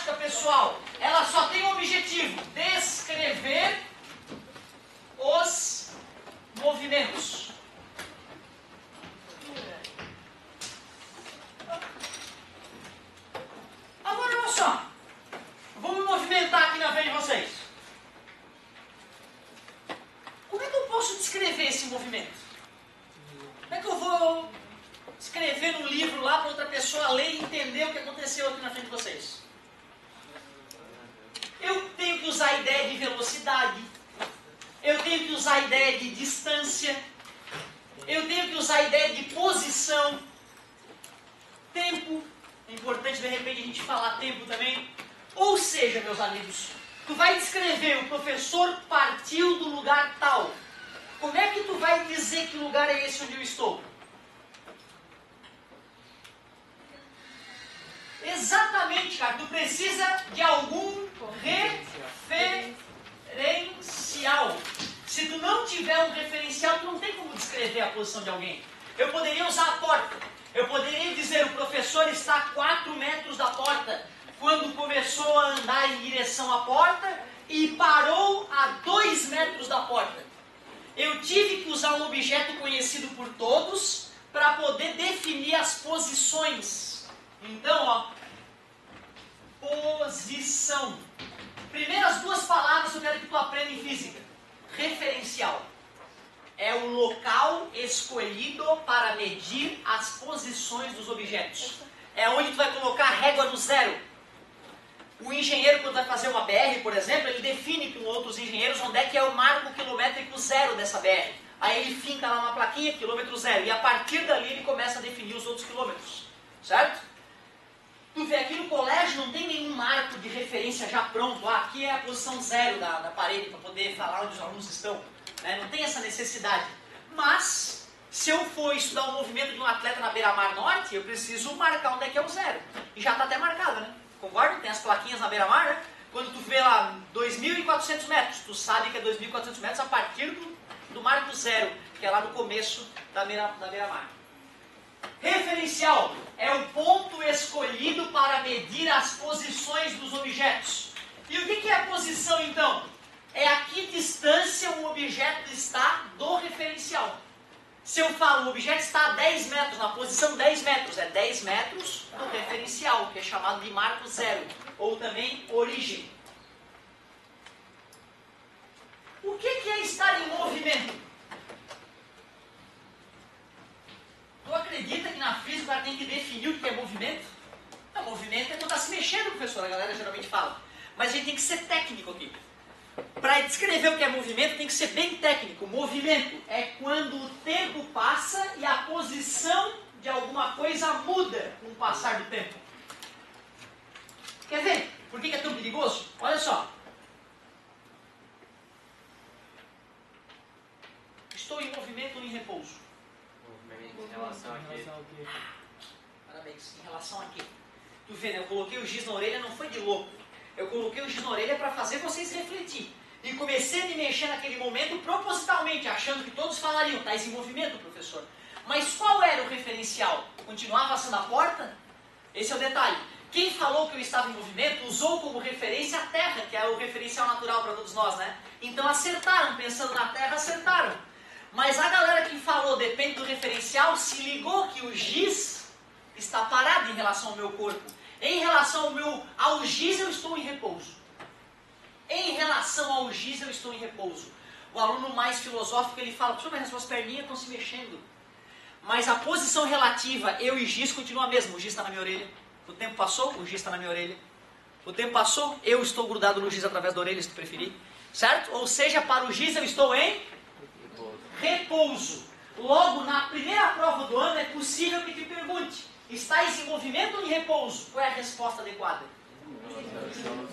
prática, pessoal, ela só tem o objetivo: descrever os movimentos. Agora, olha só. Vou me movimentar aqui na frente de vocês. Como é que eu posso descrever esse movimento? Como é que eu vou escrever no livro lá para outra pessoa ler e entender o que aconteceu aqui na frente de vocês? Eu tenho que usar a ideia de velocidade. Eu tenho que usar a ideia de distância. Eu tenho que usar a ideia de posição. Tempo. É importante, de repente, a gente falar tempo também. Ou seja, meus amigos, tu vai descrever: o professor partiu do lugar tal. Como é que tu vai dizer que lugar é esse onde eu estou? Exatamente, cara. Tu precisa de algum referencial. Se tu não tiver um referencial, tu não tem como descrever a posição de alguém. Eu poderia usar a porta. Eu poderia dizer: o professor está a 4 metros da porta, quando começou a andar em direção à porta e parou a 2 metros da porta. Eu tive que usar um objeto conhecido por todos para poder definir as posições. Então, ó, posição. Primeiras 2 palavras que eu quero que tu aprenda em física. Referencial. É o local escolhido para medir as posições dos objetos. É onde tu vai colocar a régua no zero. O engenheiro, quando vai fazer uma BR, por exemplo, ele define com outros engenheiros onde é que é o marco quilométrico zero dessa BR. Aí ele finca lá na plaquinha, quilômetro zero. E a partir dali ele começa a definir os outros quilômetros. Certo? Tu vê, aqui no colégio não tem nenhum marco de referência já pronto. Ah, aqui é a posição zero da parede para poder falar onde os alunos estão. Né? Não tem essa necessidade. Mas, se eu for estudar o movimento de um atleta na beira-mar norte, eu preciso marcar onde é que é o zero. E já está até marcado, né? Concorda? Tem as plaquinhas na beira-mar, né? Quando tu vê lá 2.400 metros, tu sabe que é 2.400 metros a partir do marco zero, que é lá no começo da beira-mar. Referencial é o ponto escolhido para medir as posições dos objetos. E o que é a posição, então? É a que distância o objeto está do referencial. Se eu falo, o objeto está a 10 metros, na posição 10 metros, é 10 metros do referencial, que é chamado de marco zero, ou também origem. O que é estar em movimento? Tu acredita que na física o cara tem que definir o que é movimento? Não, movimento é tu tá se mexendo, professor, a galera geralmente fala. Mas a gente tem que ser técnico aqui. Para descrever o que é movimento, tem que ser bem técnico. Movimento é quando o tempo passa e a posição de alguma coisa muda com o passar do tempo. Quer ver? Por que é tão perigoso? Olha só. Estou em movimento ou em repouso? Movimento em relação a quê? Parabéns, em relação a quê? Tu vê, né? Eu coloquei o giz na orelha, não foi de louco. Eu coloquei o giz na orelha para fazer vocês refletir. E comecei a me mexer naquele momento propositalmente, achando que todos falariam: tá em movimento, professor. Mas qual era o referencial? Continuava sendo a porta? Esse é o detalhe. Quem falou que eu estava em movimento usou como referência a Terra, que é o referencial natural para todos nós, né? Então acertaram, pensando na Terra, acertaram. Mas a galera que falou depende do referencial se ligou que o giz está parado em relação ao meu corpo. Em relação ao giz eu estou em repouso. Em relação ao giz eu estou em repouso. O aluno mais filosófico ele fala: professor, mas as suas perninhas estão se mexendo. Mas a posição relativa, eu e giz, continua a mesma. O giz está na minha orelha. O tempo passou, o giz está na minha orelha. O tempo passou, eu estou grudado no giz através da orelha, se tu preferir. Certo? Ou seja, para o giz eu estou em repouso. Logo, na primeira prova do ano é possível que te pergunte: estás em movimento ou em repouso? Qual é a resposta adequada?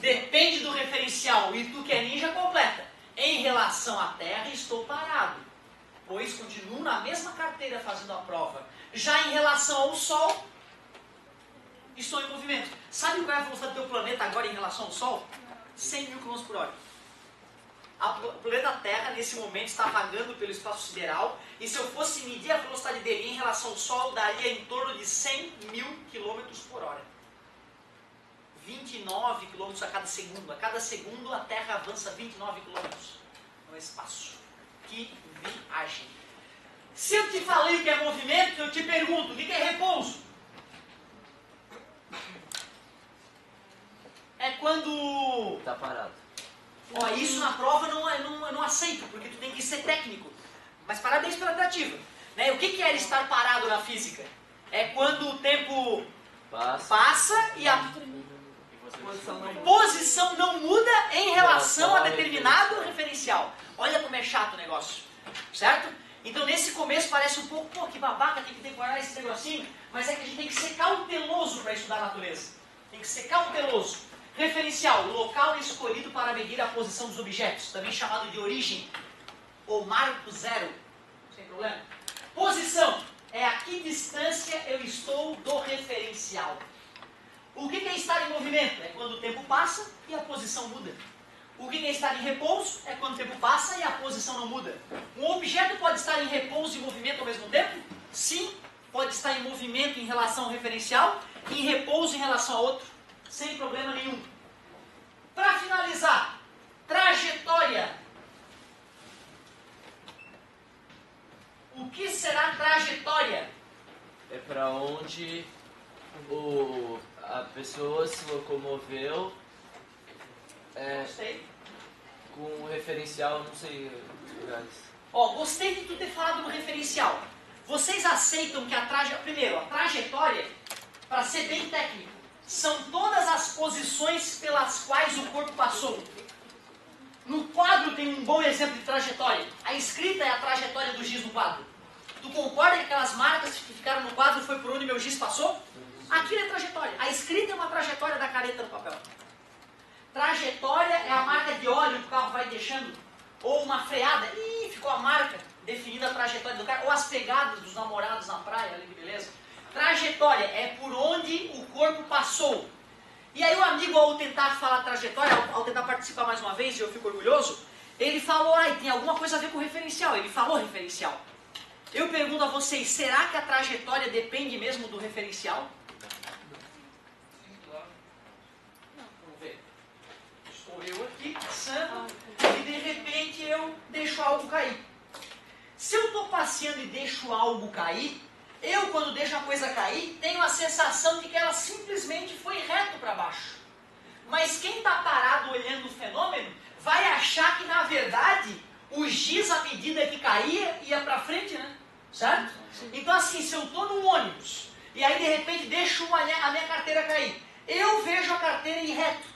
Depende do referencial. E tu que é ninja, completa: em relação à Terra estou parado, pois continuo na mesma carteira fazendo a prova. Já em relação ao Sol, estou em movimento. Sabe qual é a velocidade do teu planeta agora em relação ao Sol? 100 mil km por hora. O planeta Terra, nesse momento, está vagando pelo espaço sideral, e se eu fosse medir a velocidade dele em relação ao Sol, daria em torno de 100 mil km por hora. 29 km a cada segundo. A cada segundo a Terra avança 29 km no espaço. Que viagem! Se eu te falei o que é movimento, eu te pergunto, o que é repouso? É quando... Tá parado. Ó, isso na prova eu não aceito, porque tu tem que ser técnico. Mas parabéns pela tentativa. Né? O que é estar parado na física? É quando o tempo passa e a posição não muda em relação a determinado referencial. Olha como é chato o negócio. Certo? Então nesse começo parece um pouco, pô, que babaca, tem que decorar esse negocinho. Mas é que a gente tem que ser cauteloso para estudar a natureza. Tem que ser cauteloso. Referencial, o local escolhido para medir a posição dos objetos, também chamado de origem, ou marco zero, sem problema. Posição, é a que distância eu estou do referencial. O que é estar em movimento? É quando o tempo passa e a posição muda. O que é estar em repouso? É quando o tempo passa e a posição não muda. Um objeto pode estar em repouso e movimento ao mesmo tempo? Sim, pode estar em movimento em relação ao referencial e em repouso em relação a outro. Sem problema nenhum. Para finalizar, trajetória. O que será trajetória? É para onde a pessoa se locomoveu com o referencial, não sei, lugares. Ó, gostei de tu ter falado no referencial. Vocês aceitam que a trajetória, para ser bem técnico, são todas as posições pelas quais o corpo passou. No quadro tem um bom exemplo de trajetória. A escrita é a trajetória do giz no quadro. Tu concorda que aquelas marcas que ficaram no quadro foi por onde meu giz passou? Aquilo é trajetória. A escrita é uma trajetória da caneta no papel. Trajetória é a marca de óleo que o carro vai deixando. Ou uma freada. Ih, ficou a marca definindo a trajetória do carro. Ou as pegadas dos namorados na praia, olha que beleza. Trajetória é por onde o corpo passou. E aí o amigo, ao tentar falar trajetória, ao tentar participar mais uma vez, e eu fico orgulhoso, ele falou, tem alguma coisa a ver com referencial. Ele falou referencial. Eu pergunto a vocês, será que a trajetória depende mesmo do referencial? Vamos ver. Estou eu aqui, passando, e de repente eu deixo algo cair. Se eu estou passeando e deixo algo cair, eu, quando deixo a coisa cair, tenho a sensação de que ela simplesmente foi reto para baixo. Mas quem está parado olhando o fenômeno vai achar que, na verdade, o giz, à medida que caía, ia para frente, né? Certo? Então, assim, se eu estou num ônibus e aí, de repente, deixo a minha carteira cair, eu vejo a carteira ir reto.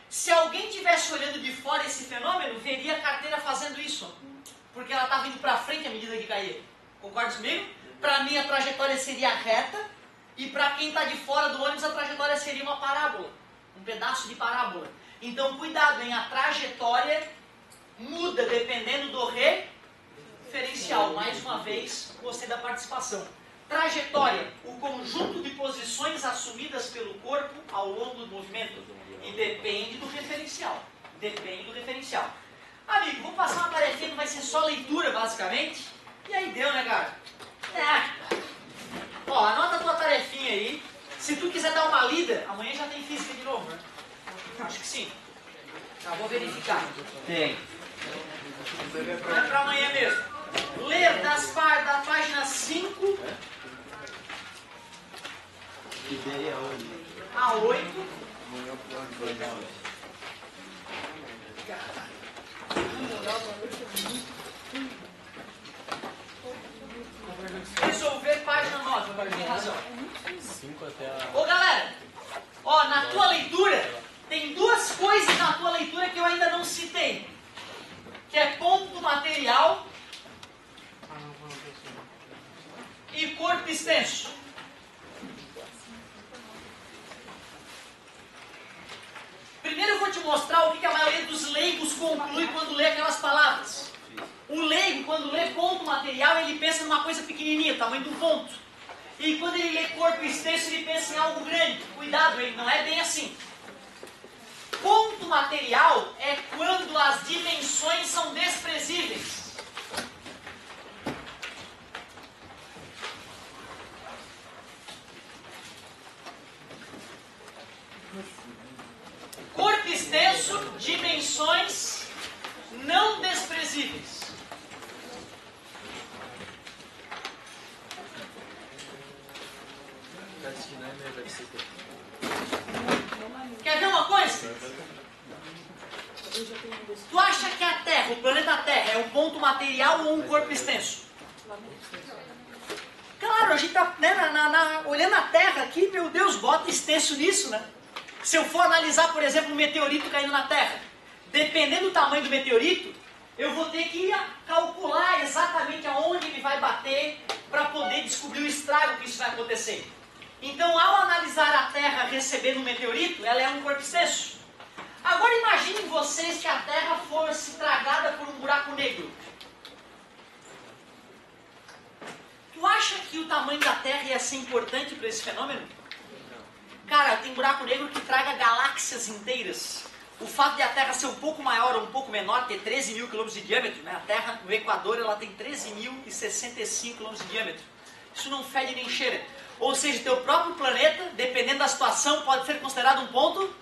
Se alguém estivesse olhando de fora esse fenômeno, veria a carteira fazendo isso. Porque ela estava indo para frente à medida que caía. Concorda comigo? Para mim a trajetória seria reta e para quem está de fora do ônibus a trajetória seria uma parábola, um pedaço de parábola. Então cuidado, a trajetória muda dependendo do referencial. Mais uma vez, gostei da participação. Trajetória, o conjunto de posições assumidas pelo corpo ao longo do movimento. E depende do referencial. Depende do referencial. Amigo, vou passar uma tarefinha que vai ser só leitura basicamente. E aí deu, né, cara? Ó, anota a tua tarefinha aí. Se tu quiser dar uma lida, amanhã já tem física de novo, né? Acho que sim. Já vou verificar. Tem. É pra amanhã mesmo. Ler da página 5 a 8. Resolver página 9, agora tem razão. 5 até a... Ô galera, ó, na tua leitura, tem duas coisas na tua leitura que eu ainda não citei. Que é ponto material e corpo extenso. Primeiro eu vou te mostrar o que a maioria dos leigos conclui quando lê aquelas palavras. O leigo, quando lê ponto material, ele pensa numa coisa pequenininha, tamanho de um ponto. E quando ele lê corpo extenso, ele pensa em algo grande. Cuidado, ele não é bem assim. Ponto material é quando as dimensões são desprezíveis. isso, dimensões não desprezíveis. Quer ver uma coisa? Tu acha que a Terra, o planeta Terra, é um ponto material ou um corpo extenso? Claro, a gente está olhando a Terra aqui, meu Deus, bota extenso nisso, né? Se eu for analisar, por exemplo, um meteorito caindo na Terra, dependendo do tamanho do meteorito, eu vou ter que calcular exatamente aonde ele vai bater para poder descobrir o estrago que isso vai acontecer. Então, ao analisar a Terra recebendo um meteorito, ela é um corpo extenso. Agora imaginem vocês que a Terra fosse tragada por um buraco negro. Tu acha que o tamanho da Terra ia ser importante para esse fenômeno? Cara, tem buraco negro que traga galáxias inteiras. O fato de a Terra ser um pouco maior ou um pouco menor, ter 13 mil quilômetros de diâmetro, né? A Terra no Equador ela tem 13.065 quilômetros de diâmetro. Isso não fede nem cheira. Ou seja, teu próprio planeta, dependendo da situação, pode ser considerado um ponto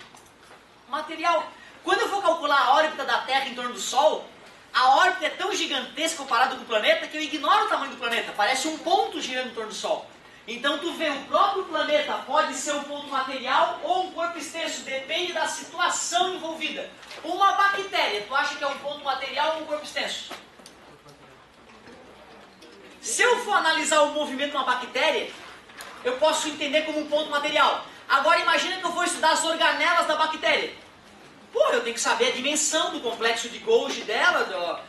material. Quando eu vou calcular a órbita da Terra em torno do Sol, a órbita é tão gigantesca comparado com o planeta que eu ignoro o tamanho do planeta. Parece um ponto girando em torno do Sol. Então tu vê, o próprio planeta pode ser um ponto material ou um corpo extenso, depende da situação envolvida. Uma bactéria, tu acha que é um ponto material ou um corpo extenso? Se eu for analisar o movimento de uma bactéria, eu posso entender como um ponto material. Agora imagina que eu vou estudar as organelas da bactéria. Pô, eu tenho que saber a dimensão do complexo de Golgi dela,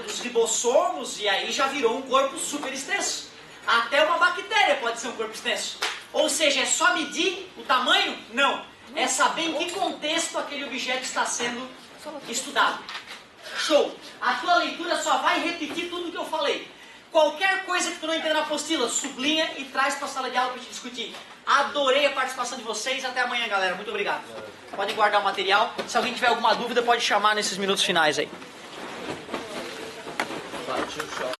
dos ribossomos, e aí já virou um corpo super extenso. Até uma bactéria pode ser um corpo extenso. Ou seja, é só medir o tamanho? Não. É saber em que contexto aquele objeto está sendo estudado. Show! A tua leitura só vai repetir tudo o que eu falei. Qualquer coisa que tu não entenda na apostila, sublinha e traz para a sala de aula para a gente discutir. Adorei a participação de vocês. Até amanhã, galera. Muito obrigado. Podem guardar o material. Se alguém tiver alguma dúvida, pode chamar nesses minutos finais aí.